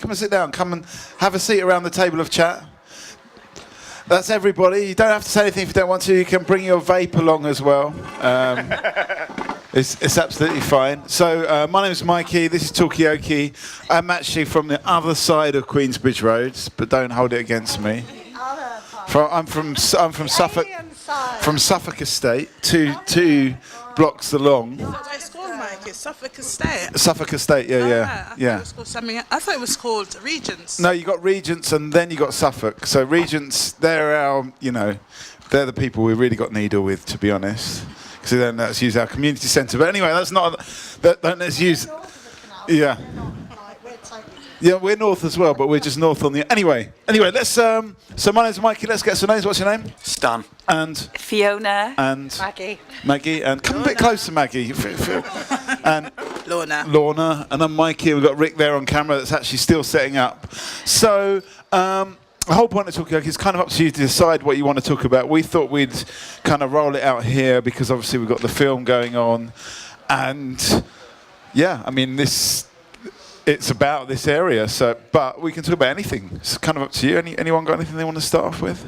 Come and sit down. Come and have a seat around the table of chat. That's everybody. You don't have to say anything if you don't want to. You can bring your vape along as well. It's absolutely fine. So my name is Mikey. This is Talkaoke. I'm actually from the other side of Queensbridge Road, but don't hold it against me. I'm from Suffolk. From Suffolk Estate, two blocks along. It's called, Mike. It's Suffolk Estate. Suffolk Estate, yeah. I thought it was called Regents. No, you got Regents and then you got Suffolk. So Regents, they're our, they're the people we really got needle with, to be honest. Because they don't let us use our community centre. But anyway, that's not. Don't let us use. Yeah. Yeah, we're north as well, but we're just north on the... Anyway, let's... So my name's Mikey. Let's get some names. What's your name? Stan. And? Fiona. And? Maggie. And come a bit closer, Maggie. And? Lorna. And I'm Mikey. We've got Rick there on camera that's actually still setting up. So... the whole point of Talkaoke is kind of up to you to decide what you want to talk about. We thought we'd kind of roll it out here because obviously we've got the film going on. And, yeah, I mean, it's about this area, but we can talk about anything. It's kind of up to you. Anyone got anything they want to start off with?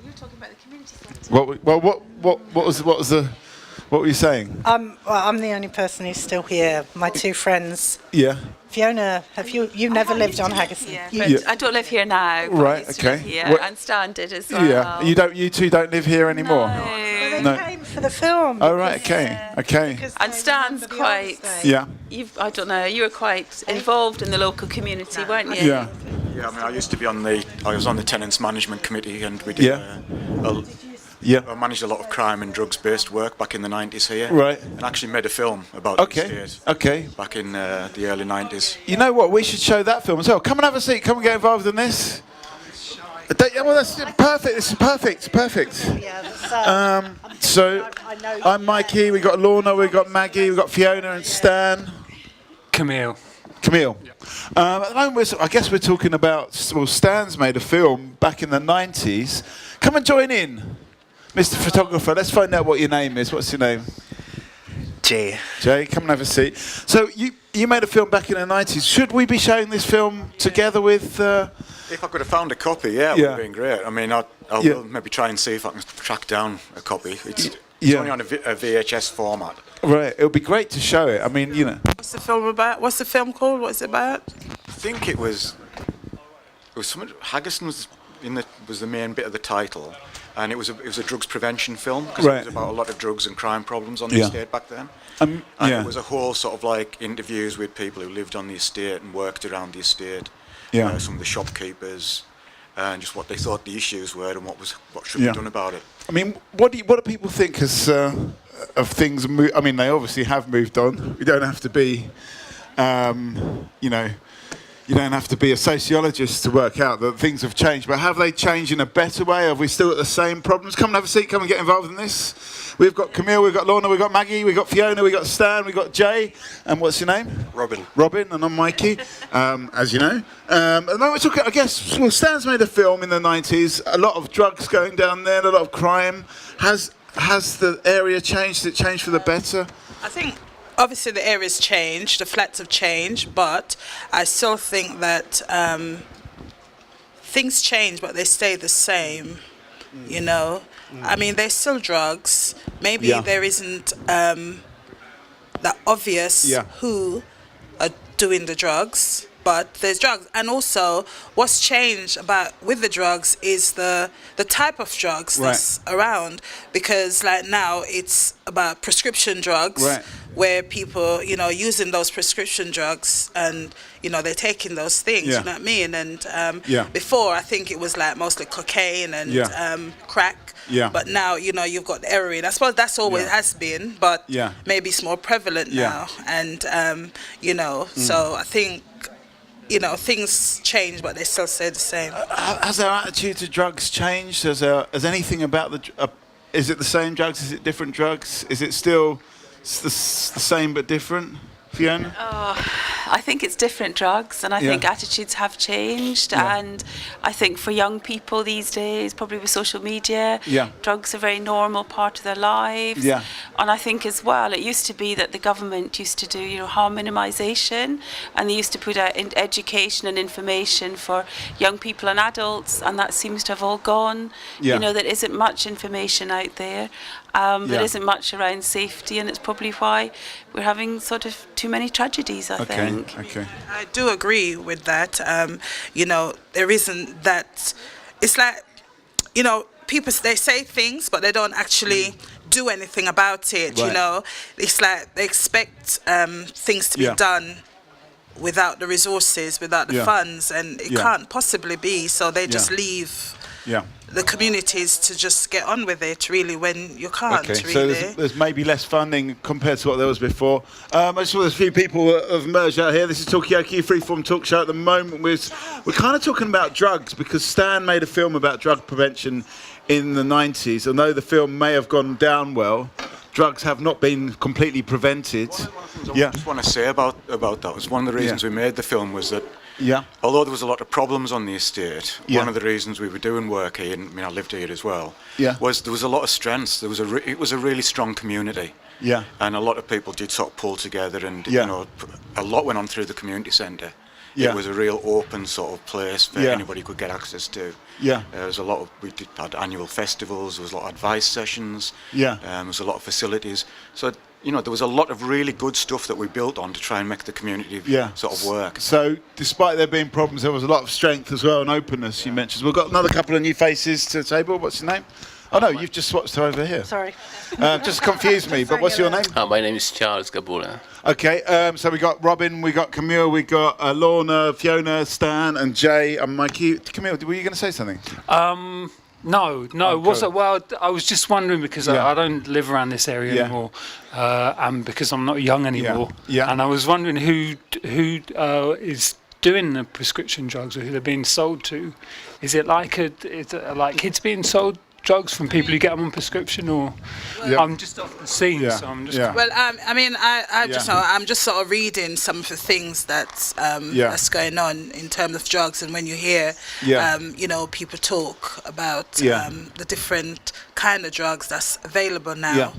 You're talking about the community centre. What were you saying? I'm the only person who's still here. My two friends. Yeah. Fiona, you never lived on Haggerston? Yeah, I don't live here now. Right. Okay. Yeah, and Stan did as well. Yeah. You two don't live here anymore. Well, they came for the film. Oh right. Okay. And Stan's quite. Yeah. I don't know. You were quite involved in the local community, weren't you? Yeah. Yeah. I mean, I was on the tenants management committee, and we did. I managed a lot of crime and drugs-based work back in the 90s here. Right. And actually made a film about the estate. Okay. Back in the early 90s. You know what? We should show that film as well. Come and have a seat. Come and get involved in this. Well, that's perfect. This is perfect. Yeah, so, I'm Mikey. We got Lorna. We got Maggie. We got Fiona and Stan. Camille. At the moment, I guess we're talking about. Well, Stan's made a film back in the 90s. Come and join in, Mr. Photographer. Let's find out what your name is. What's your name? Jay, come and have a seat. So you made a film back in the 90s. Should we be showing this film together with... If I could have found a copy, it would have been great. I mean, I will maybe try and see if I can track down a copy. It's only on a VHS format. Right, it would be great to show it. I mean, What's the film about? What's the film called? What's it about? I think it was something... Haggerston was the main bit of the title. And it was a drugs prevention film because it was about a lot of drugs and crime problems on the estate back then. And it was a whole sort of like interviews with people who lived on the estate and worked around the estate. Some of the shopkeepers and just what they thought the issues were and what should be done about it. I mean, what do people think of things? I mean, they obviously have moved on. You don't have to be, you don't have to be a sociologist to work out that things have changed. But have they changed in a better way? Have we still got the same problems? Come and have a seat. Come and get involved in this. We've got Camille, we've got Lorna, we've got Maggie, we've got Fiona, we've got Stan, we've got Jay. And what's your name? Robin, and I'm Mikey, as you know. And then we're talking, I guess, Stan's made a film in the 90s. A lot of drugs going down there, a lot of crime. Has the area changed? Has it changed for the better? I think... Obviously, the area's changed, the flats have changed, but I still think that things change, but they stay the same, I mean, there's still drugs. Maybe there isn't that obvious who are doing the drugs, but there's drugs. And also, what's changed with the drugs is the type of drugs that's around, because like now it's about prescription drugs. Where people, using those prescription drugs and, they're taking those things, you know what I mean? And before, I think it was like mostly cocaine and crack. But now, you've got heroin. I suppose that's always has been, but maybe it's more prevalent now. And, so I think, things change, but they still stay the same. Has our attitude to drugs changed? Has anything about is it the same drugs? Is it different drugs? Is it still... It's the same but different, Fiona? I think it's different drugs, and I think attitudes have changed. And I think for young people these days, probably with social media, drugs are a very normal part of their lives. And I think as well, it used to be that the government used to do, harm minimisation, and they used to put out education and information for young people and adults, and that seems to have all gone. There isn't much information out there. There isn't much around safety, and it's probably why we're having sort of too many tragedies, I think. Okay. I do agree with that. There isn't that. It's like, people, they say things, but they don't actually do anything about it. It's like they expect things to be done without the resources, without the funds, and it can't possibly be. So they just leave the communities to just get on with it, really, when you can't, really. So there's maybe less funding compared to what there was before. I just saw there's a few people that have merged out here. This is Talkaoke, freeform talk show. At the moment, we're kind of talking about drugs, because Stan made a film about drug prevention in the 90s. Although the film may have gone down well, drugs have not been completely prevented. I just want to say about that was one of the reasons we made the film was that although there was a lot of problems on the estate, one of the reasons we were doing work here, and I lived here as well, was there was a lot of strengths. It was a really strong community. And a lot of people did sort of pull together, and a lot went on through the community centre. It was a real open sort of place that anybody could get access to. There was a lot of, had annual festivals, there was a lot of advice sessions, there was a lot of facilities. So, there was a lot of really good stuff that we built on to try and make the community sort of work. So, despite there being problems, there was a lot of strength as well, and openness, you mentioned. We've got another couple of new faces to the table. What's your name? Oh, no, you've just swatched her over here. Sorry. Just confused me, but what's your name? My name is Charles Gabula. Okay, so we got Robin, we got Camille, we got Lorna, Fiona, Stan, and Jay, and Mikey. Camille, were you going to say something? No. Well, I was just wondering, because I don't live around this area anymore, and because I'm not young anymore. And I was wondering who is doing the prescription drugs, or who they're being sold to. Is it like kids being sold drugs from people who get them on prescription, or I'm just off the scene, so I'm just. Well, I'm just sort of reading some of the things that's going on in terms of drugs, and when you hear, people talk about the different kind of drugs that's available now,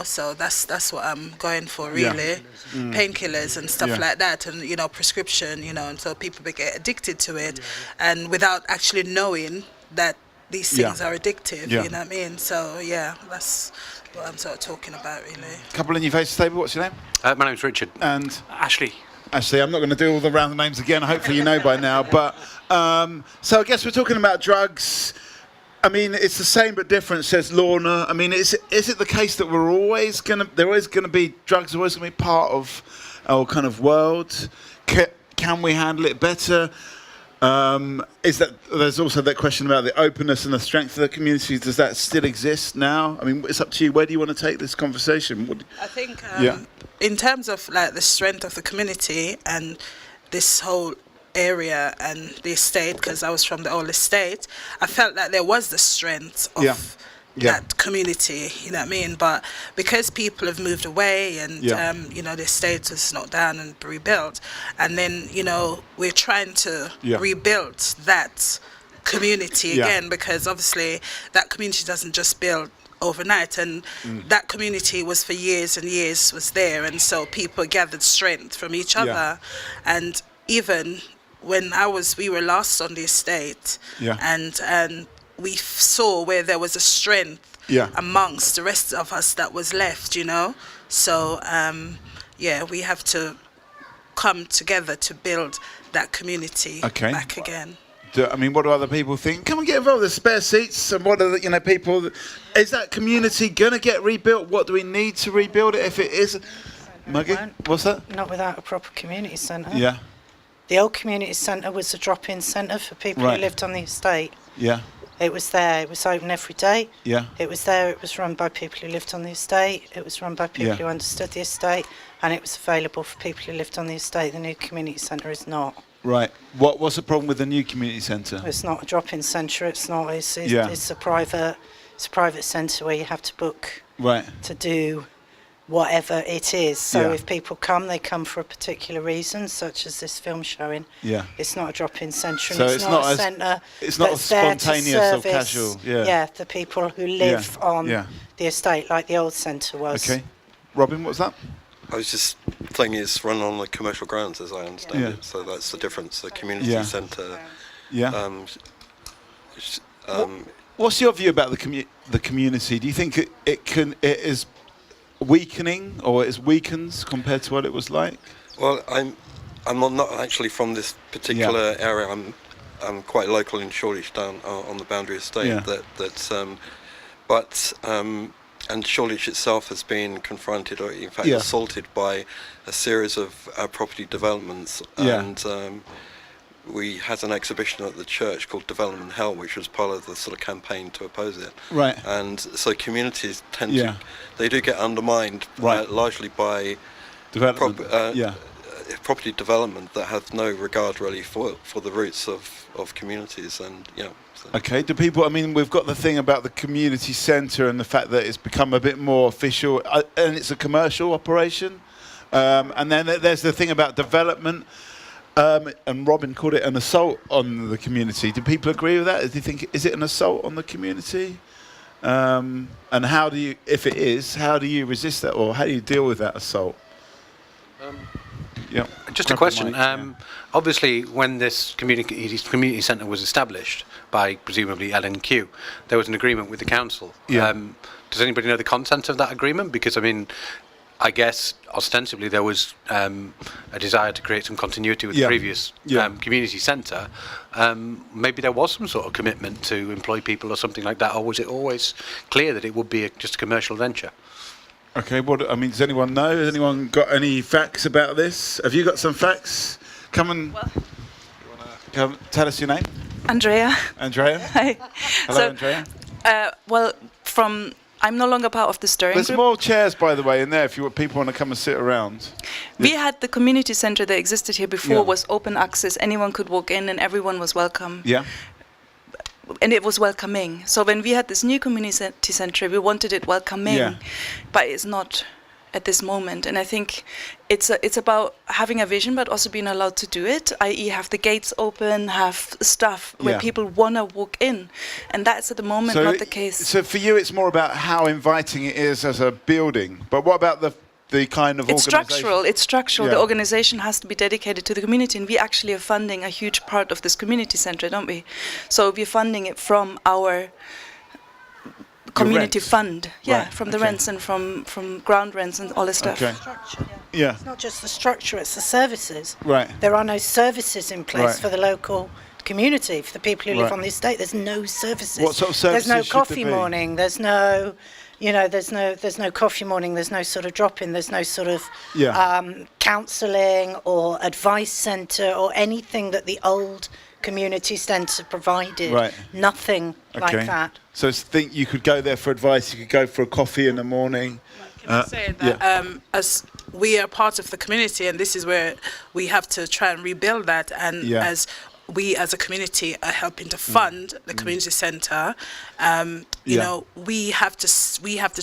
so that's what I'm going for, really, painkillers and stuff like that, and prescription, and so people get addicted to it, and without actually knowing that these things are addictive, you know what I mean? So, that's what I'm sort of talking about, really. Couple of new faces table. What's your name? My name's Richard. And Ashley, I'm not going to do all the round names again. Hopefully you know by now. But so I guess we're talking about drugs. I mean, it's the same but different, says Lorna. I mean, is it the case that they're always going to be drugs, are always going to be part of our kind of world? Can we handle it better? There's also that question about the openness and the strength of the community. Does that still exist now? I mean, it's up to you. Where do you want to take this conversation? I think in terms of like the strength of the community and this whole area and the estate, because I was from the old estate, I felt that there was the strength of that community, you know what I mean? But because people have moved away and, the estate is knocked down and rebuilt, and then, we're trying to rebuild that community again, because obviously that community doesn't just build overnight, and that community was for years and years was there, and so people gathered strength from each other, and even when we were last on the estate, and we saw where there was a strength amongst the rest of us that was left, So, we have to come together to build that community back again. What do other people think? Come and get involved. There's spare seats, and what are the people? Is that community going to get rebuilt? What do we need to rebuild it if it is? Maggie, what's that? Not without a proper community centre. Yeah. The old community centre was a drop-in centre for people who lived on the estate. Yeah. It was there. It was open every day. Yeah. It was there. It was run by people who lived on the estate. It was run by people who understood the estate, and it was available for people who lived on the estate. The new community centre is not. Right. What's the problem with the new community centre? It's not a drop-in centre. It's not. It's a private centre where you have to book to do whatever it is. So if people come, they come for a particular reason, such as this film showing. Yeah. It's not a drop-in centre, and So it's not a centre. It's not that's there to spontaneous or service, casual. Yeah. Yeah, the people who live on the estate, like the old centre was. Okay. Robin, what was that? I was just thinking it's run on the commercial grounds, as I understand it. So that's the difference. The community centre. Yeah. What's your view about the community? Do you think it is weakening, or it weakens compared to what it was like? Well, I'm not actually from this particular area. I'm quite local in Shoreditch, down on the Boundary Estate. And Shoreditch itself has been confronted, or in fact assaulted, by a series of property developments. And we had an exhibition at the church called Development Hell, which was part of the sort of campaign to oppose it. Right. And so communities tend to, they do get undermined largely by property development that have no regard really for the roots of communities. And Okay, do people, I mean, we've got the thing about the community centre and the fact that it's become a bit more official, and it's a commercial operation. And then there's the thing about development, and Robin called it an assault on the community. Do people agree with that? Do you think, is it an assault on the community? And how do you, if it is, how do you resist that, or how do you deal with that assault? Just a question. Obviously, when this community centre was established by presumably L&Q, there was an agreement with the council. Does anybody know the content of that agreement? Because I mean, I guess ostensibly there was a desire to create some continuity with the previous community centre. Maybe there was some sort of commitment to employ people or something like that, or was it always clear that it would be just a commercial venture? Okay, I mean, does anyone know? Has anyone got any facts about this? Have you got some facts? Come and tell us your name. Andrea. Andrea. Hi. Hello, Andrea. I'm no longer part of the steering There's group. more chairs, by the way, in there if people want to come and sit around. We had the community centre that existed here before was open access. Anyone could walk in and everyone was welcome. Yeah. And it was welcoming. So when we had this new community centre, we wanted it welcoming, but it's not at this moment. And I think it's about having a vision, but also being allowed to do it, i.e. have the gates open, have stuff where people want to walk in. And that's at the moment not the case. So for you, it's more about how inviting it is as a building. But what about the kind of organisation? It's structural. The organisation has to be dedicated to the community, and we actually are funding a huge part of this community centre, don't we? So we're funding it from our community fund, from the rents and from ground rents and all this stuff. Structure, It's not just the structure, it's the services. Right. There are no services in place for the local community, for the people who live on the estate. There's no services. What sort of services? There's no coffee morning. There's no, there's no coffee morning. There's no sort of drop-in. There's no sort of counselling or advice centre or anything that the old community centre provided. Right. Nothing like that. So think you could go there for advice. You could go for a coffee in the morning. Can I say that as we are part of the community, and this is where we have to try and rebuild that, and as we as a community are helping to fund the community centre, you know, we have to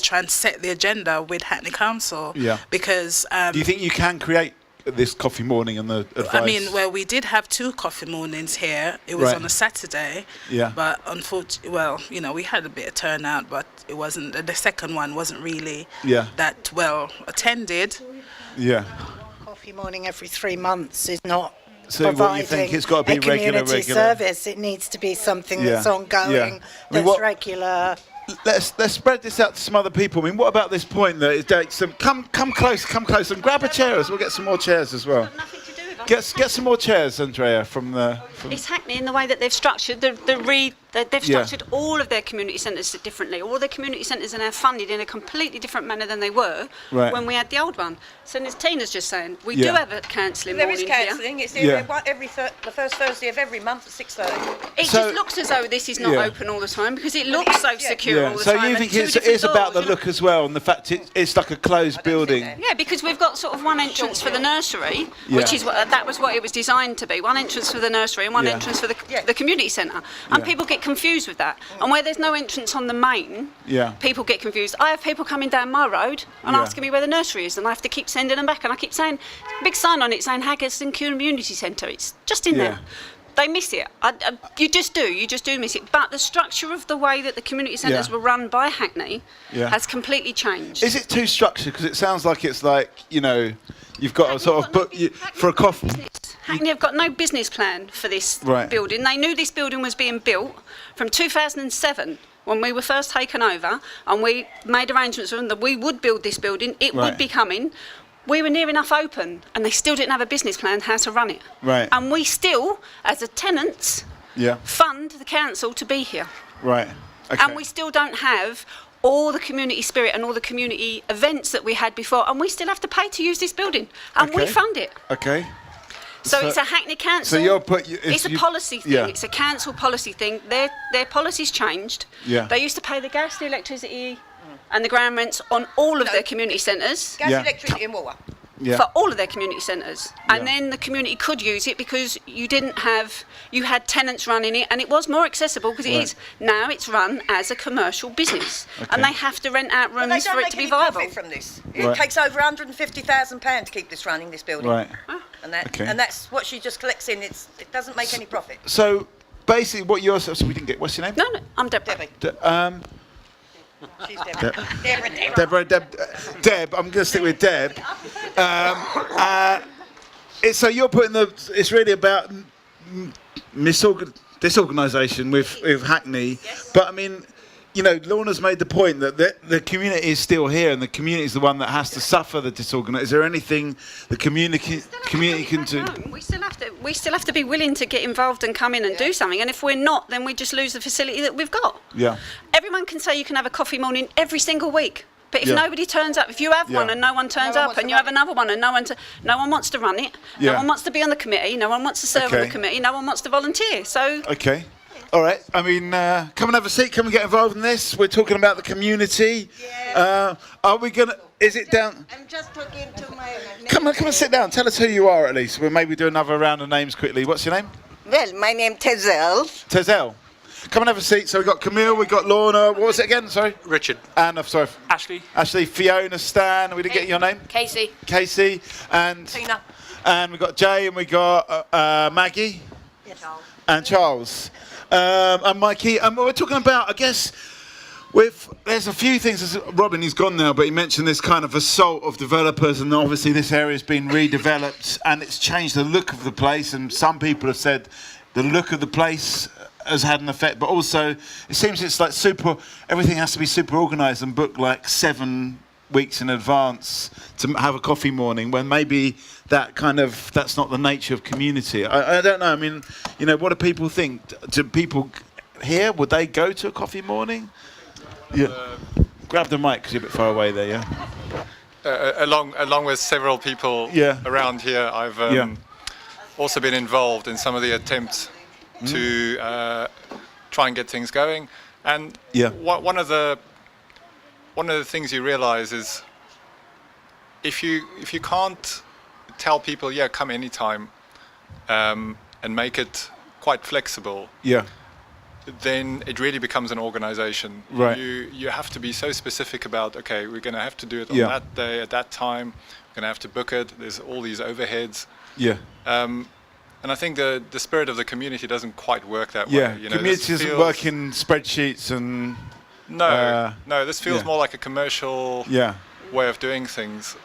try and set the agenda with Hackney Council. Because do you think you can create this coffee morning and the advice? I mean, well, we did have 2 coffee mornings here. It was on a Saturday. But unfortunately, we had a bit of turnout, but it wasn't. The second one wasn't really that well attended. Coffee morning every 3 months is not. So what you think it's got to be regular service? It needs to be something that's ongoing, that's regular. Let's spread this out to some other people. I mean, what about this point that it's come close and grab a chair. We'll get some more chairs as well. Get some more chairs, Andrea, from the. It's Hackney in the way that they've structured they've structured all of their community centres differently. All their community centres are now funded in a completely different manner than they were when we had the old one. So as Tina's just saying, we do have a counselling morning here. There is counselling. It's the first Thursday of every month at 6:30. It just looks as though this is not open all the time because it looks so secure all the so time. So you think it's about the look as well, and the fact it's like a closed building. Yeah, because we've got sort of one entrance for the nursery, which is that was what it was designed to be. One entrance for the nursery and one entrance for the community centre. And people get get confused with that. And where there's no entrance on the main, people get confused. I have people coming down my road and asking me where the nursery is, and I have to keep sending them back. And I keep saying, big sign on it saying Haggerston Community Centre. It's just in there. They miss it. You just do miss it. But the structure of the way that the community centres were run by Hackney has completely changed. Is it too structured? Because it sounds like it's like, you know, you've got a sort of book for a coffee. Hackney have got no business plan for this building. They knew this building was being built from 2007 when we were first taken over, and we made arrangements for them that we would build this building. It would be coming. We were near enough open, and they still didn't have a business plan how to run it. Right. And we still, as a tenant, fund the council to be here. Right. Okay. And we still don't have all the community spirit and all the community events that we had before, and we still have to pay to use this building, and we fund it. Okay. So it's a Hackney council. So it's a policy thing. It's a council policy thing. Their policy's changed. Yeah. They used to pay the gas, the electricity, and the ground rents on all of their community centres. Gas, electricity and water. For all of their community centres. And then the community could use it because you had tenants running it, and it was more accessible because it is. Now it's run as a commercial business. And they have to rent out rooms for it to be viable. They don't make any profit from this. It takes over £150,000 to keep this running, this building. Right. And that's what she just collects in. It doesn't make any profit. So basically what you're... So we didn't get... What's your name? No, I'm Deborah. She's Deborah. Deb, I'm going to stick with Deb. So you're putting it's really about disorganisation with Hackney. But I mean, you know, Lorna's made the point that the community is still here, and the community is the one that has to suffer the disorganisation. Is there anything the community can do? We still have to be willing to get involved and come in and do something. And if we're not, then we just lose the facility that we've got. Yeah. Everyone can say you can have a coffee morning every single week. But if nobody turns up, if you have one and no one turns up, and you have another one and no one wants to run it, no one wants to be on the committee, no one wants to serve on the committee, no one wants to volunteer. So. Okay. All right. I mean, come and have a seat. Come and get involved in this. We're talking about the community. Yeah. Are we gonna? Is it down? I'm just talking to my. Come and sit down. Tell us who you are at least. We'll maybe do another round of names quickly. What's your name? Well, my name Tezel. Tezel. Come and have a seat. So we've got Camille, we've got Lorna. What was it again? Sorry. Richard. And sorry. Ashley. Ashley. Fiona. Stan. We didn't get your name. Casey. Casey. And Tina. And we've got Jay, and we got Maggie. Yes. Charles. And Charles. And Mikey. And we're talking about, I guess, there's a few things. Robin, he's gone now, but he mentioned this kind of assault of developers, and obviously this area's been redeveloped, and it's changed the look of the place. And some people have said the look of the place has had an effect, but also it seems it's like everything has to be super organised and booked like 7 weeks in advance to have a coffee morning, when maybe that's not the nature of community. I don't know. I mean, you know, what do people think? Do people here, would they go to a coffee morning? Yeah. Grab the mic because you're a bit far away there, yeah? Along with several people around here, I've also been involved in some of the attempts to try and get things going. And one of the things you realise is if you can't tell people come anytime and make it quite flexible, then it really becomes an organisation. Right. You have to be so specific about, okay, we're going to have to do it on that day at that time. We're going to have to book it. There's all these overheads. Yeah. And I think the spirit of the community doesn't quite work that way. Yeah. You know, community doesn't work in spreadsheets and. No. This feels more like a commercial way of doing things.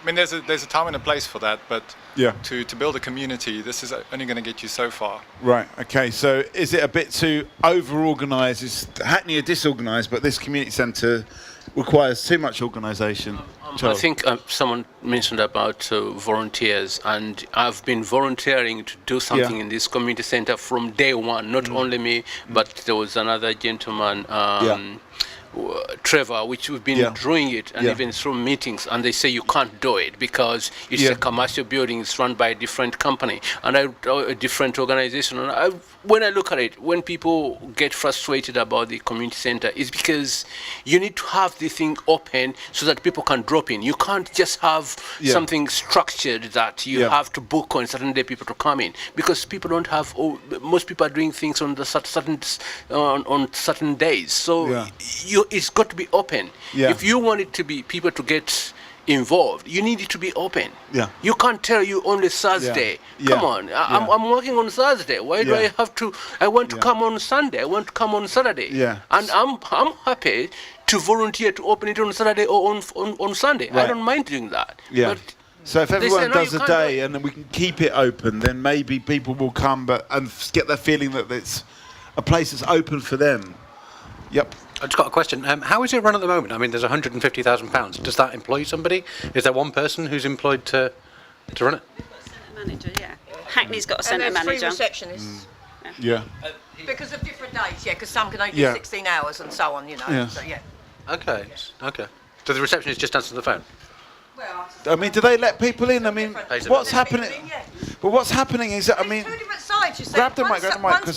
I mean, there's a time and a place for that, but to build a community, this is only going to get you so far. Right. Okay. So is it a bit too over-organised? Is Hackney are disorganised, but this community centre requires too much organisation? I think someone mentioned about volunteers, and I've been volunteering to do something in this community centre from day one. Not only me, but there was another gentleman. Trevor, which we've been doing it, and even through meetings, and they say you can't do it because it's a commercial building, it's run by a different company and a different organization. And when I look at it, when people get frustrated about the community center, it's because you need to have the thing open so that people can drop in. You can't just have something structured that you have to book on a certain day people to come in, because people don't have. Most people are doing things on the on certain days. So it's got to be open. If you want it to be people to get involved, you need it to be open. You can't tell you only Thursday. Come on, I'm working on Thursday. Why do I have to? I want to come on Sunday. I want to come on Saturday. And I'm happy to volunteer to open it on Saturday or on Sunday. I don't mind doing that. But so if everyone does a day and then we can keep it open, then maybe people will come and get the feeling that it's a place that's open for them. Yep. I've just got a question. How is it run at the moment? I mean, there's £150,000. Does that employ somebody? Is there one person who's employed to run it? We've got a centre manager, Hackney's got a centre manager. And there's 3 receptionists. Because of different days, because some can only do 16 hours and so on, So, Okay. So the receptionist just answers the phone? Well, I mean, do they let people in? I mean, what's happening? But what's happening is that, I mean... 2 different sides, you see. Grab the mic,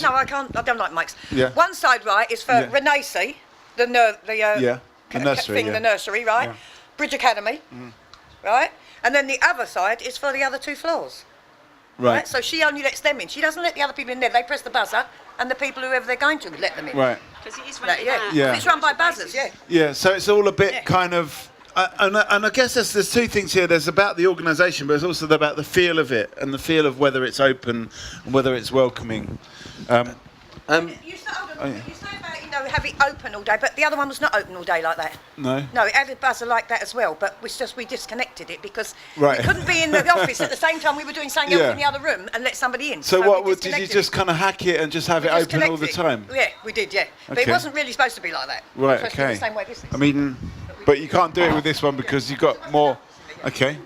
No, I can't. I don't like mics. One side, right, is for Renaissance, the nursery, the nursery, right? Bridge Academy, right? And then the other side is for the other 2 floors. Right. So she only lets them in. She doesn't let the other people in there. They press the buzzer, and the people, whoever they're going to, let them in. Right. Because it is run It's run by buzzers, Yeah, so it's all a bit kind of... And I guess there's 2 things here. There's about the organisation, but there's also about the feel of it and the feel of whether it's open and whether it's welcoming. You say about, have it open all day, but the other one was not open all day like that. No? No, it had a buzzer like that as well, but we disconnected it because we couldn't be in the office at the same time we were doing something else in the other room and let somebody in. So did you just kind of hack it and just have it open all the time? Yeah, we did, But it wasn't really supposed to be like that. Right, It was supposed to be the same way this is. I mean... But you can't do it with this one because you've got more... Okay.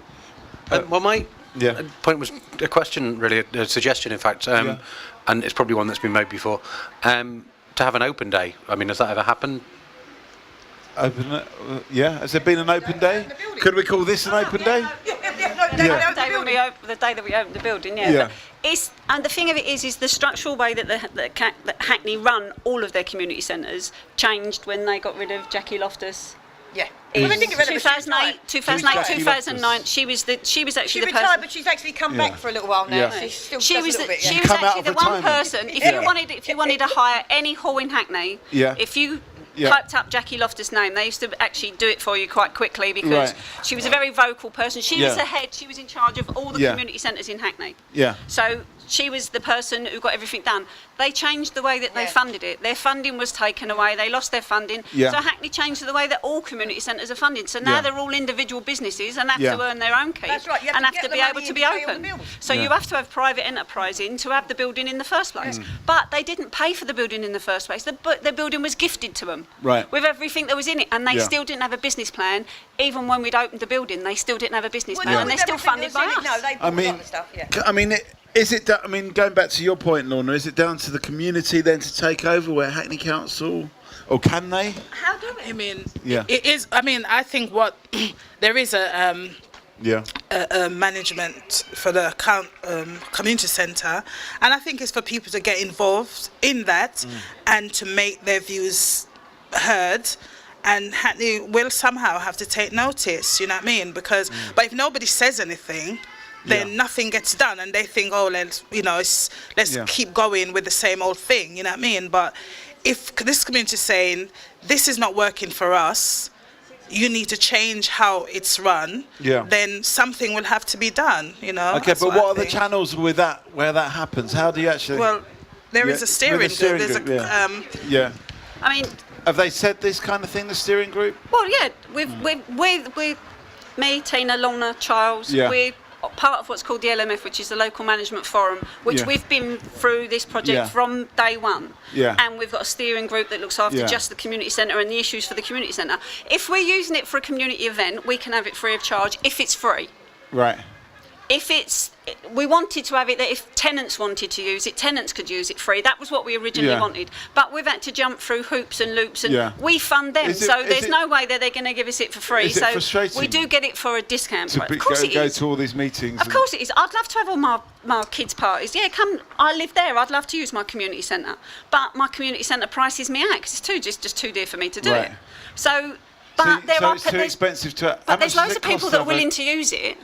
Well, my point was a question, really, a suggestion, in fact, and it's probably one that's been made before, to have an open day. I mean, has that ever happened? Has there been an open day? Could we call this an open day? The day that we opened the building, and the thing of it is the structural way that Hackney run all of their community centres changed when they got rid of Jackie Loftus. In 2008, 2009, she was actually the person. She retired, but she's actually come back for a little while now. She was actually the one person. If you wanted to hire any hall in Hackney, if you typed up Jackie Loftus' name, they used to actually do it for you quite quickly because she was a very vocal person. She was the head. She was in charge of all the community centres in Hackney. So she was the person who got everything done. They changed the way that they funded it. Their funding was taken away. They lost their funding. So Hackney changed the way that all community centres are funded. So now they're all individual businesses and have to earn their own keep and have to be able to be open. So you have to have private enterprise in to have the building in the first place. But they didn't pay for the building in the first place. The building was gifted to them with everything that was in it, and they still didn't have a business plan. Even when we'd opened the building, they still didn't have a business plan, and they're still funded by us. No, they bought a lot of stuff. I mean, is it? I mean, going back to your point, Lorna, is it down to the community then to take over, where Hackney Council, or can they? How do we? I mean, it is. I mean, I think there is a management for the community centre, and I think it's for people to get involved in that and to make their views heard. And Hackney will somehow have to take notice, you know what I mean? Because, but if nobody says anything, then nothing gets done, and they think, let's keep going with the same old thing, you know what I mean? But if this community is saying, this is not working for us, you need to change how it's run, then something will have to be done, you know? Okay, but what are the channels with that, where that happens? How do you actually... Well, there is a steering group. I mean... Have they said this kind of thing, the steering group? Well, with me, Tina, Lorna, Charles, we're part of what's called the LMF, which is the Local Management Forum, which we've been through this project from day one. And we've got a steering group that looks after just the community centre and the issues for the community centre. If we're using it for a community event, we can have it free of charge if it's free. Right. we wanted to have it that if tenants wanted to use it, tenants could use it free. That was what we originally wanted. But we've had to jump through hoops and loops, and we fund them. So there's no way that they're going to give us it for free. Is it frustrating? We do get it for a discount. Of course it is. Go to all these meetings. Of course it is. I'd love to have all my kids' parties. Yeah, come. I live there. I'd love to use my community centre. But my community centre prices me out because it's just too dear for me to do it. So, but it's too expensive to. But there's loads of people that are willing to use it.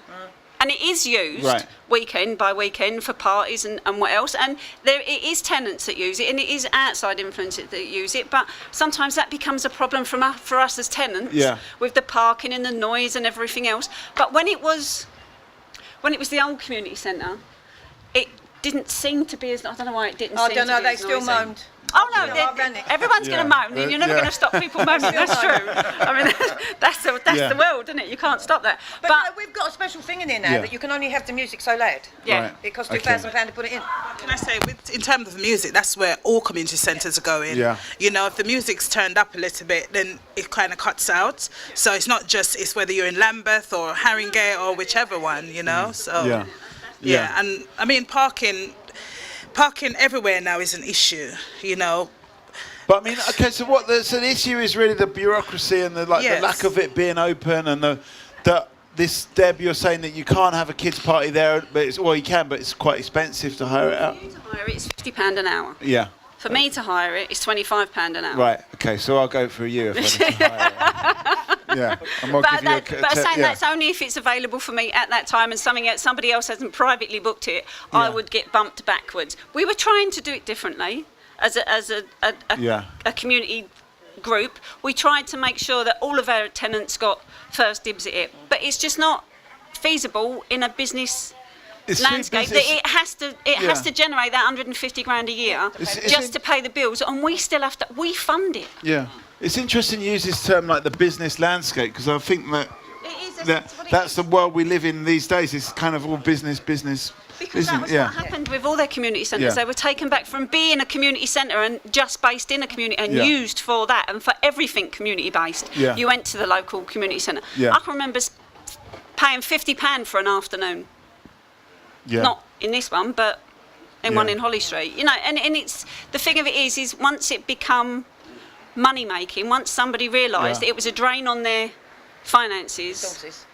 And it is used weekend by weekend for parties and what else. And it is tenants that use it, and it is outside influences that use it. But sometimes that becomes a problem for us as tenants with the parking and the noise and everything else. But when it was the old community centre, it didn't seem to be as. I don't know why it didn't. I don't know. They still moaned. Oh no, everyone's going to moan, and you're never going to stop people moaning. That's true. I mean, that's the world, isn't it? You can't stop that. But no, we've got a special thing in here now that you can only have the music so loud. Yeah, it costs £2,000 to put it in. Can I say, in terms of the music, that's where all community centres are going. Yeah. You know, if the music's turned up a little bit, then it kind of cuts out. So it's not just it's whether you're in Lambeth or Haringey or whichever one, you know. So yeah, and I mean parking everywhere now is an issue, you know. But I mean, okay, so so the issue is really the bureaucracy and the lack of it being open, and this Deb, you're saying that you can't have a kids' party there, but you can, but it's quite expensive to hire it out. For you to hire it, it's £50 an hour. Yeah. For me to hire it, it's £25 an hour. Right. Okay. So I'll go for a year if I need to hire it. Yeah. But saying that's only if it's available for me at that time, and somebody else hasn't privately booked it, I would get bumped backwards. We were trying to do it differently as a community group. We tried to make sure that all of our tenants got first dibs at it, but it's just not feasible in a business landscape. It has to generate that 150 grand a year just to pay the bills, and we still have to fund it. Yeah, it's interesting you use this term like the business landscape, because I think that's the world we live in these days. It's kind of all business. Because that was what happened with all their community centres. They were taken back from being a community centre and just based in a community and used for that and for everything community based. You went to the local community centre. I can remember paying £50 for an afternoon. Not in this one, but in one in Holly Street. You know, and it's the thing of it is once it become money making, once somebody realised that it was a drain on their finances.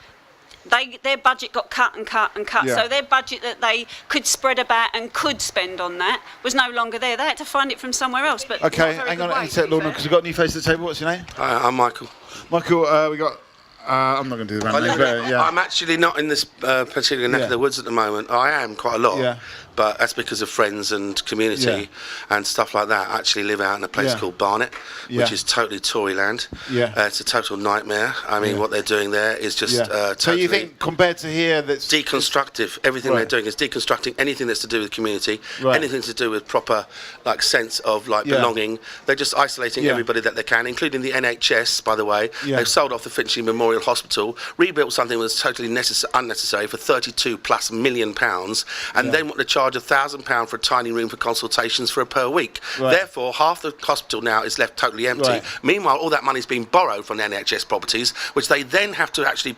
Their budget got cut and cut and cut. So their budget that they could spread about and could spend on that was no longer there. They had to find it from somewhere else. But okay, hang on a sec, Lorna, because we've got a new face at the table. What's your name? I'm Michael. Michael, we got. I'm not going to do the random name. I'm actually not in this particular neck of the woods at the moment. I am quite a lot, but that's because of friends and community and stuff like that. I actually live out in a place called Barnet, which is totally Toryland. It's a total nightmare. I mean, what they're doing there is just totally... So you think, compared to here, that's... Deconstructive. Everything they're doing is deconstructing anything that's to do with community, anything to do with proper sense of belonging. They're just isolating everybody that they can, including the NHS, by the way. They've sold off the Finchley Memorial Hospital, rebuilt something that was totally unnecessary for £32+ million, and then want to charge £1,000 for a tiny room for consultations per week. Therefore, half the hospital now is left totally empty. Meanwhile, all that money's been borrowed from the NHS properties, which they then have to actually,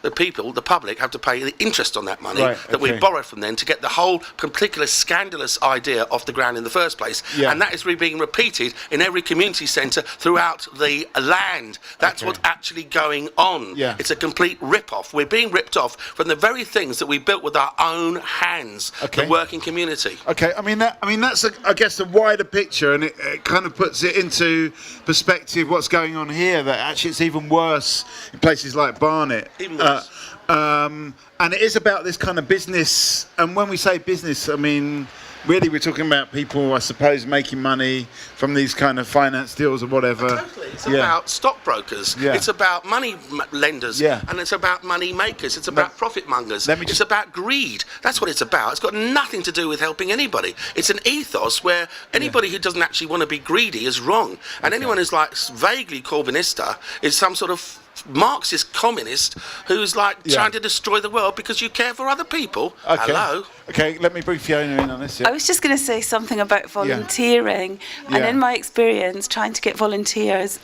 the people, the public, have to pay the interest on that money that we borrowed from them to get the whole particular scandalous idea off the ground in the first place. And that is being repeated in every community centre throughout the land. That's what's actually going on. It's a complete rip-off. We're being ripped off from the very things that we built with our own hands, the working community. Okay, I mean that's I guess the wider picture, and it kind of puts it into perspective what's going on here, that actually it's even worse in places like Barnet. Even worse. And it is about this kind of business, and when we say business, I mean really we're talking about people, I suppose, making money from these kind of finance deals or whatever. Totally. It's about stockbrokers. It's about money lenders. And it's about money makers. It's about profit mongers. It's about greed. That's what it's about. It's got nothing to do with helping anybody. It's an ethos where anybody who doesn't actually want to be greedy is wrong. And anyone who's vaguely Corbynista is some sort of Marxist communist who's trying to destroy the world because you care for other people. Hello. Okay, let me bring Fiona in on this. Yeah. I was just going to say something about volunteering, and in my experience, trying to get volunteers,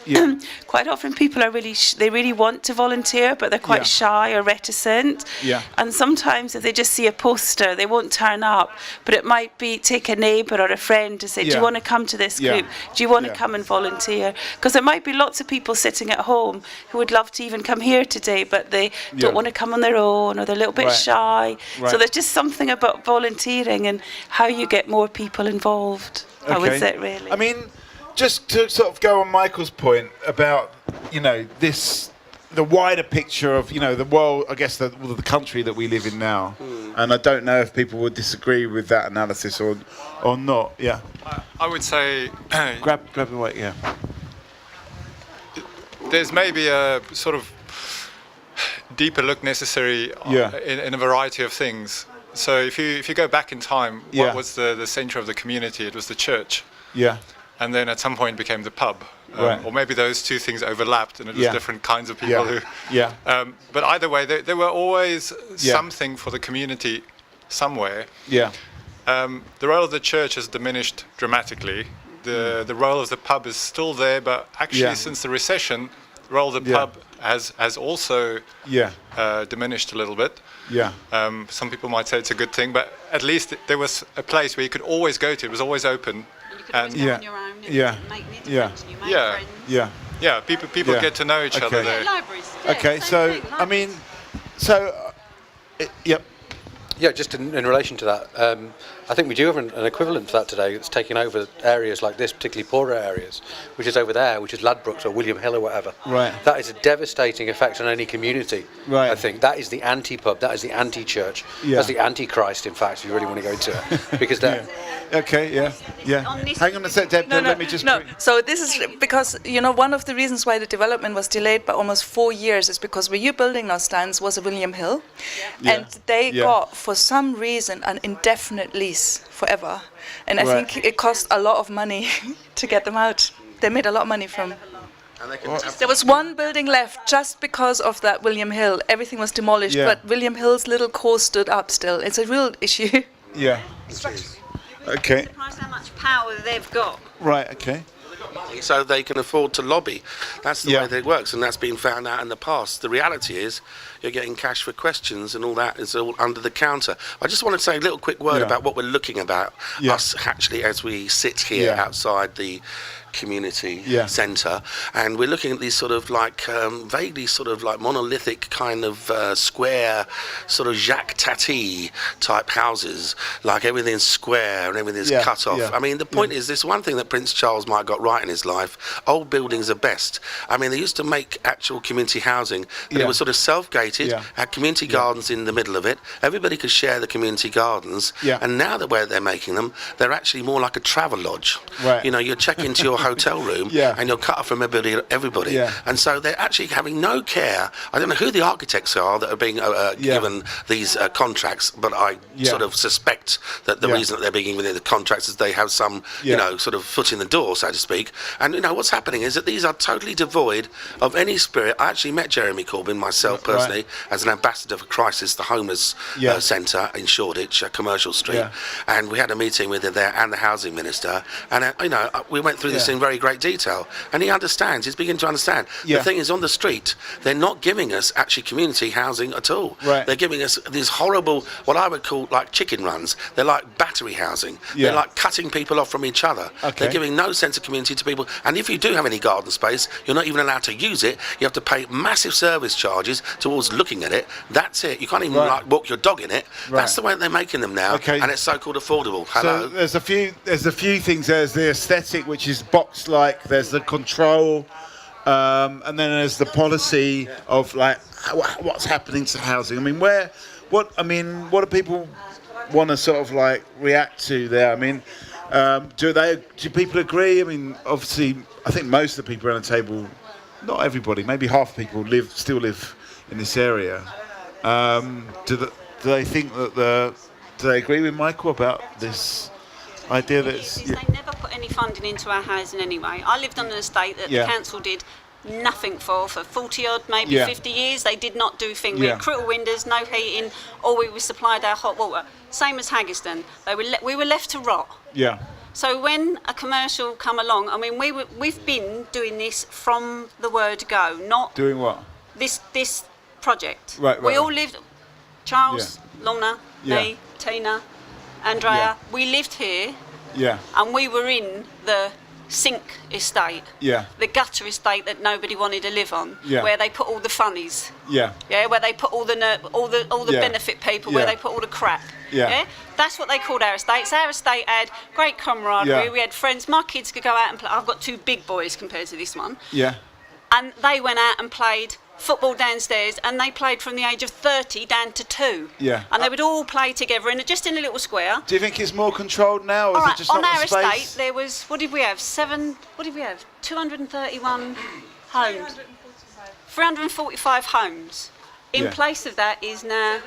quite often people are they really want to volunteer, but they're quite shy or reticent. Yeah. And sometimes if they just see a poster, they won't turn up. But it might be take a neighbour or a friend to say, do you want to come to this group? Do you want to come and volunteer? Because there might be lots of people sitting at home who would love to even come here today, but they don't want to come on their own, or they're a little bit shy. So there's just something about volunteering and how you get more people involved. I would say, really. I mean, just to sort of go on Michael's point about, the wider picture of, the world, I guess the country that we live in now. And I don't know if people would disagree with that analysis or not. Yeah. I would say... grab the mic, There's maybe a sort of deeper look necessary in a variety of things. So if you go back in time, what was the centre of the community? It was the church. Yeah. And then at some point became the pub. Or maybe those two things overlapped and it was different kinds of people who... Yeah. But either way, there were always something for the community somewhere. Yeah. The role of the church has diminished dramatically. The role of the pub is still there, but actually since the recession, the role of the pub has also diminished a little bit. Yeah. Some people might say it's a good thing, but at least there was a place where you could always go to. It was always open. And you could always go on your own. You make new friends, you make friends. Yeah. People get to know each other there. Libraries. Okay, so I mean, Yeah, just in relation to that, I think we do have an equivalent to that today that's taking over areas like this, particularly poorer areas, which is over there, which is Ladbrokes or William Hill or whatever. Right. That is a devastating effect on any community. Right. I think that is the anti-pub, that is the anti-church, that's the anti-Christ, in fact, if you really want to go into it. Because that... Okay, yeah. Hang on a sec, Deb, let me just... No, so this is because, one of the reasons why the development was delayed by almost 4 years is because where you're building now stands was a William Hill, and they got, for some reason, an indefinite lease forever. And I think it cost a lot of money to get them out. They made a lot of money from... There was one building left just because of that William Hill. Everything was demolished, but William Hill's little core stood up still. It's a real issue. Yeah. Okay. Surprised how much power they've got. Right, okay. So they can afford to lobby. That's the way that it works, and that's been found out in the past. The reality is you're getting cash for questions and all that is all under the counter. I just want to say a little quick word about what we're looking about, us actually as we sit here outside the community centre, and we're looking at these sort of like vaguely sort of like monolithic kind of square sort of Jacques Tati type houses, like everything's square and everything's cut off. I mean, the point is, this one thing that Prince Charles might have got right in his life: old buildings are best. I mean, they used to make actual community housing, but it was sort of self-gated, had community gardens in the middle of it. Everybody could share the community gardens, and now the way they're making them, they're actually more like a travel lodge. Right. You check into your hotel room and you're cut off from everybody. And so they're actually having no care. I don't know who the architects are that are being given these contracts, but I sort of suspect that the reason that they're being given the contracts is they have some, sort of foot in the door, so to speak. And what's happening is that these are totally devoid of any spirit. I actually met Jeremy Corbyn myself personally as an ambassador for Crisis, the homeless centre in Shoreditch, Commercial Street, and we had a meeting with him there and the housing minister, and we went through this in very great detail, and he understands. He's beginning to understand. The thing is, on the street, they're not giving us actually community housing at all. They're giving us these horrible, what I would call like chicken runs. They're like battery housing. They're like cutting people off from each other. They're giving no sense of community to people. And if you do have any garden space, you're not even allowed to use it. You have to pay massive service charges towards looking at it. That's it. You can't even like walk your dog in it. That's the way they're making them now, and it's so-called affordable. Hello. So there's a few things. There's the aesthetic, which is box-like. There's the control, and then there's the policy of like what's happening to housing. I mean, what do people want to sort of like react to there? I mean, do people agree? I mean, obviously, I think most of the people around the table, not everybody, maybe half the people still live in this area. Do they think that do they agree with Michael about this idea that they never put any funding into our housing anyway? I lived on an estate that the council did nothing for 40 odd, maybe 50 years. They did not do things. We had critical windows, no heating, or we were supplied our hot water. Same as Haggerston. We were left to rot. Yeah. So when a commercial come along, I mean, we've been doing this from the word go, not doing what? This project. Right. We all lived. Charles, Lorna, me, Tina, Andrea. Yeah. We lived here. Yeah. And we were in the sink estate. Yeah. The gutter estate that nobody wanted to live on. Yeah. Where they put all the funnies. Yeah. Yeah. Where they put all the benefit people. Where they put all the crap. Yeah. That's what they called our estates. Our estate had great camaraderie. We had friends. My kids could go out and play. I've got 2 big boys compared to this one. Yeah. And they went out and played football downstairs, and they played from the age of 30 down to 2. Yeah. And they would all play together just in a little square. Do you think it's more controlled now, or is it just on not our the space? estate, there was, what did we have? 231 homes. 345 homes. In place of that is now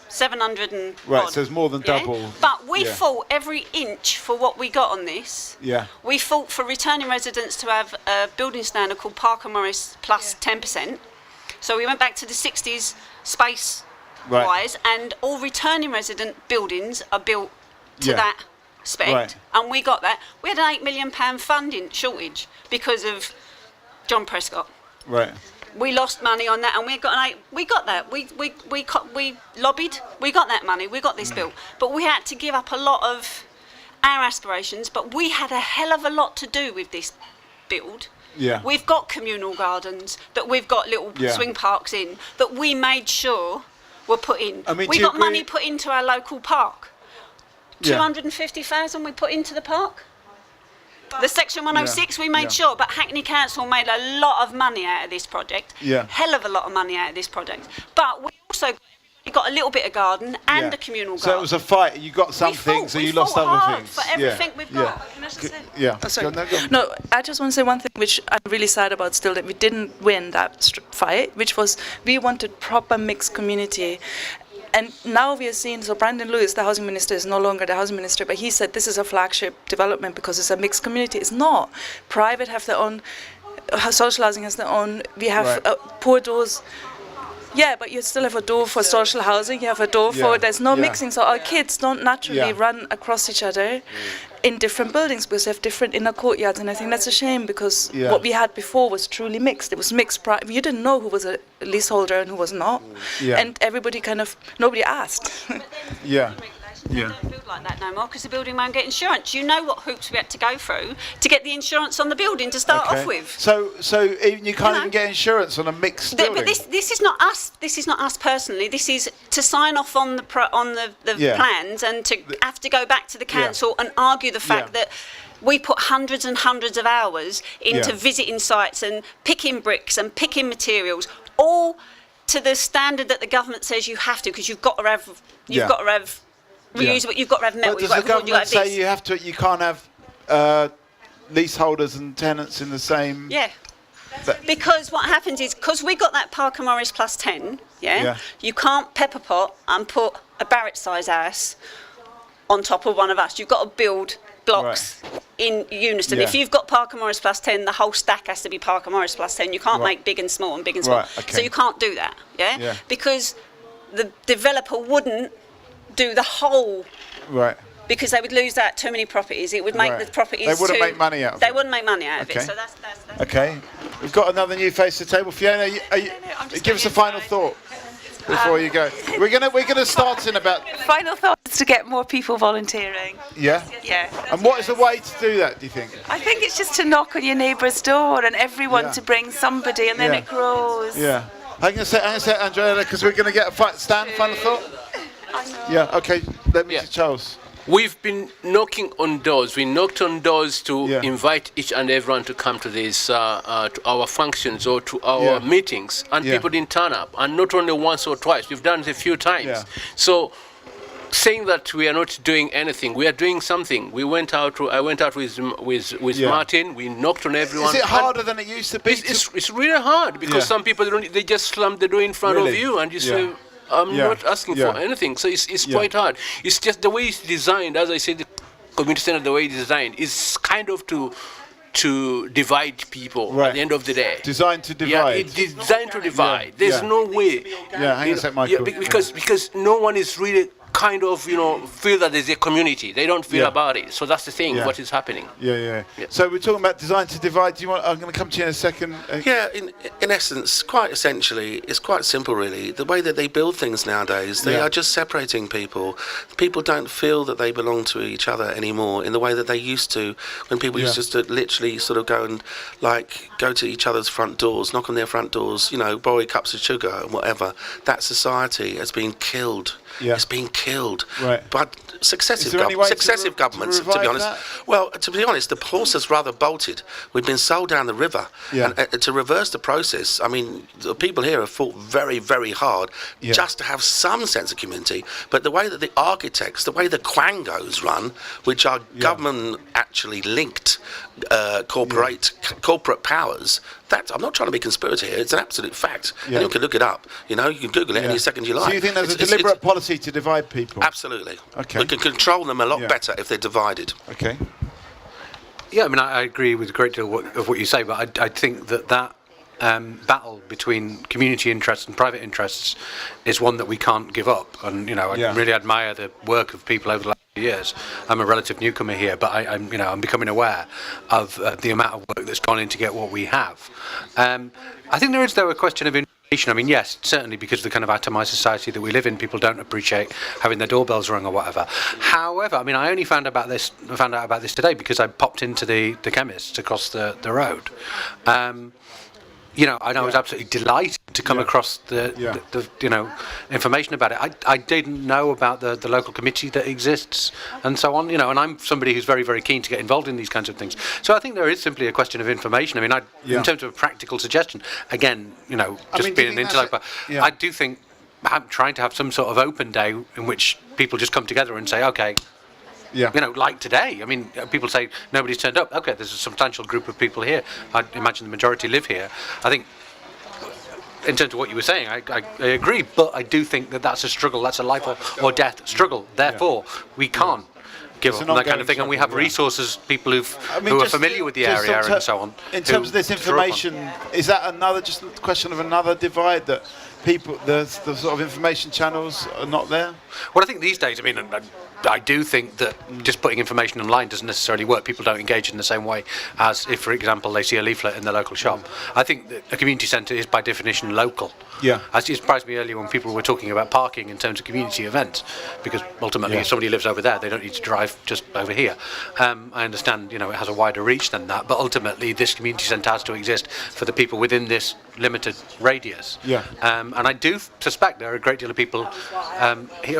700 and Right, odd, so it's more than double. But we fought every inch for what we got on this. Yeah. We fought for returning residents to have a building standard called Parker Morris plus 10%. So we went back to the 60s space-wise, and all returning resident buildings are built to that spec. Right. And we got that. We had an £8 million funding shortage because of John Prescott. Right. We lost money on that, and we got that. We lobbied. We got that money. We got this built, but we had to give up a lot of our aspirations. But we had a hell of a lot to do with this build. Yeah. We've got communal gardens that we've got little swing parks in that we made sure were put in. I mean, we got money put into our local park. 250,000 we put into the park. The Section 106 we made sure, but Hackney Council made a lot of money out of this project. Yeah. Hell of a lot of money out of this project. But we also got a little bit of garden and a communal garden. So it was a fight. You got some things, and you lost other things. For everything we've got. Yeah. Oh, sorry. No, I just want to say one thing which I'm really sad about still, that we didn't win that fight, which was we wanted proper mixed community. And now we are seeing, so Brandon Lewis, the housing minister, is no longer the housing minister, but he said this is a flagship development because it's a mixed community. It's not. Private have their own, social housing has their own, we have poor doors. Yeah, but you still have a door for social housing, you have a door for, there's no mixing, so our kids don't naturally run across each other in different buildings because they have different inner courtyards, and I think that's a shame because what we had before was truly mixed. It was mixed, you didn't know who was a leaseholder and who was not, and everybody nobody asked. Yeah. They don't build like that no more because the building won't get insurance. You know what hoops we had to go through to get the insurance on the building to start off with. So even you can't even get insurance on a mixed building. But this is not us. This is not us personally. This is to sign off on the plans and to have to go back to the council and argue the fact that we put hundreds and hundreds of hours into visiting sites and picking bricks and picking materials, all to the standard that the government says you have to, because you've got to have reusable. You've got to have metal. But does the government say you can't have leaseholders and tenants in the same? Yeah. Because what happens is, because we got that Parker Morris plus 10, you can't pepper pot and put a Barrett-size house on top of one of us. You've got to build blocks in unison. If you've got Parker Morris plus 10, the whole stack has to be Parker Morris plus 10. You can't make big and small and big and small. So you can't do that, because the developer wouldn't do the whole, because they would lose out too many properties. It would make the properties. They wouldn't make money out of it. They wouldn't make money out of it. So that's okay. We've got another new face to the table. Fiona, give us a final thought before you go. We're gonna start in about. Final thought is to get more people volunteering. Yeah. Yeah. And what is the way to do that? Do you think? I think it's just to knock on your neighbour's door and everyone to bring somebody, and then it grows. Yeah. I'm gonna say Andrea, because we're gonna get a final thought. Yeah, okay, let me to Charles. We've been knocking on doors. We knocked on doors to invite each and everyone to come to these, to our functions or to our meetings, and people didn't turn up. And not only once or twice, we've done it a few times. Yeah. So, saying that we are not doing anything, we are doing something. I went out with Martin. We knocked on everyone. Is it harder than it used to be? It's really hard because some people they just slam the door in front of you, and you say, I'm not asking for anything. So it's quite hard. It's just the way it's designed. As I said, the community centre, the way it's designed, is kind of to to divide people at the end of the day. Designed to divide. Yeah, it's designed to divide. There's no way. Yeah, hang on a sec, Michael. Because no one is really kind of, feel that there's a community. They don't feel about it. So that's the thing, what is happening. Yeah. So we're talking about designed to divide. I'm going to come to you in a second. Yeah, in essence, quite essentially, it's quite simple, really. The way that they build things nowadays, they are just separating people. People don't feel that they belong to each other anymore in the way that they used to, when people used to literally sort of go and go to each other's front doors, knock on their front doors, borrow cups of sugar and whatever. That society has been killed. It's been killed but successive governments, to be honest. Well, to be honest, the horse has rather bolted. We've been sold down the river. And to reverse the process, I mean, the people here have fought very, very hard just to have some sense of community. But the way that the architects, the way the Quangos run, which are government actually linked corporate powers, I'm not trying to be conspiracy here, it's an absolute fact. Anyone can look it up. You can Google it any second you like. So you think there's a deliberate policy to divide people? Absolutely. Okay. We can control them a lot better if they're divided. Okay. Yeah, I mean, I agree with a great deal of what you say, but I think that battle between community interests and private interests is one that we can't give up. And I really admire the work of people over the last few years. I'm a relative newcomer here, but I'm becoming aware of the amount of work that's gone in to get what we have. I think there is, though, a question of information. I mean, yes, certainly because of the kind of atomised society that we live in, people don't appreciate having their doorbells rung or whatever. However, I mean, I only found out about this today because I popped into the chemist across the road. And I was absolutely delighted to come across the information about it. I didn't know about the local committee that exists and so on, and I'm somebody who's very, very keen to get involved in these kinds of things. So I think there is simply a question of information. I mean, in terms of a practical suggestion, again, being an interloper, I do think trying to have some sort of open day in which people just come together and say, okay, like today. I mean, people say nobody's turned up. Okay, there's a substantial group of people here. I imagine the majority live here. I think, in terms of what you were saying, I agree, but I do think that that's a struggle. That's a life or death struggle. Therefore, we can't give up on that kind of thing, and we have resources, people who are familiar with the area and so on. In terms of this information, is that just a question of another divide that people, the sort of information channels are not there? Well, I think these days, I mean, I do think that just putting information online doesn't necessarily work. People don't engage in the same way as if, for example, they see a leaflet in the local shop. I think that a community centre is by definition local. It surprised me earlier when people were talking about parking in terms of community events, because ultimately if somebody lives over there, they don't need to drive just over here. I understand, it has a wider reach than that, but ultimately this community centre has to exist for the people within this limited radius. And I do suspect there are a great deal of people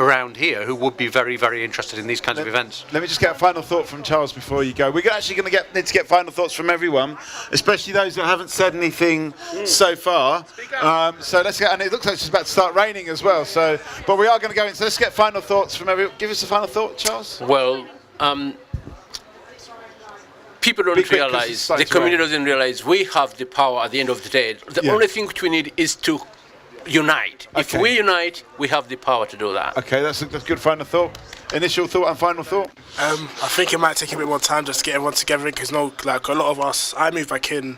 around here who would be very, very interested in these kinds of events. Let me just get a final thought from Charles before you go. We're actually going to need to get final thoughts from everyone, especially those that haven't said anything so far. So let's get, and it looks like it's about to start raining as well. So, but we are going to go in. So let's get final thoughts from everyone. Give us a final thought, Charles. Well, people don't realize, the community doesn't realize we have the power at the end of the day. The only thing we need is to unite. If we unite, we have the power to do that. Okay, that's good final thought. Initial thought and final thought? I think it might take a bit more time just to get everyone together, because a lot of us, I moved back in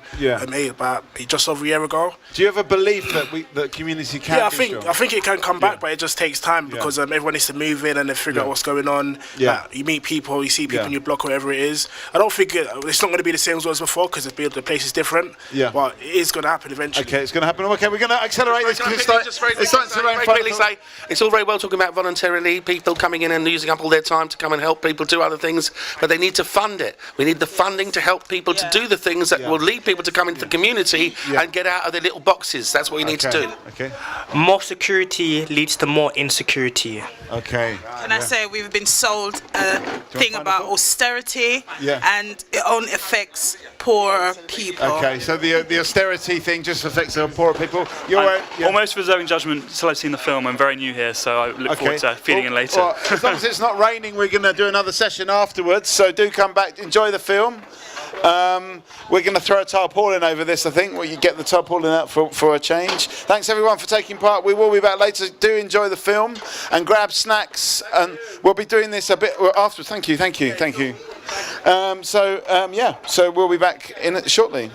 about just over a year ago. Do you have a belief that the community can? I think it can come back, but it just takes time because everyone needs to move in and they figure out what's going on. You meet people, you see people in your block, whatever it is. I don't think it's not going to be the same as it was before, because the place is different. But it is going to happen eventually. Okay, it's going to happen. Okay, we're going to accelerate this because it's starting to rain. Quickly say, it's all very well talking about voluntarily, people coming in and using up all their time to come and help people do other things, but they need to fund it. We need the funding to help people to do the things that will lead people to come into the community and get out of their little boxes. That's what we need to do. Okay. More security leads to more insecurity. Okay. Can I say we've been sold a thing about austerity and it only affects poor people. Okay, so the austerity thing just affects the poor people. Almost reserving judgment till I've seen the film. I'm very new here, so I look forward to feeding in later. Well, as long as it's not raining, we're going to do another session afterwards, so do come back, enjoy the film. We're going to throw a tarpaulin over this, I think. You get the tarpaulin out for a change. Thanks everyone for taking part. We will be back later. Do enjoy the film and grab snacks, and we'll be doing this a bit afterwards. Thank you. So we'll be back in it shortly.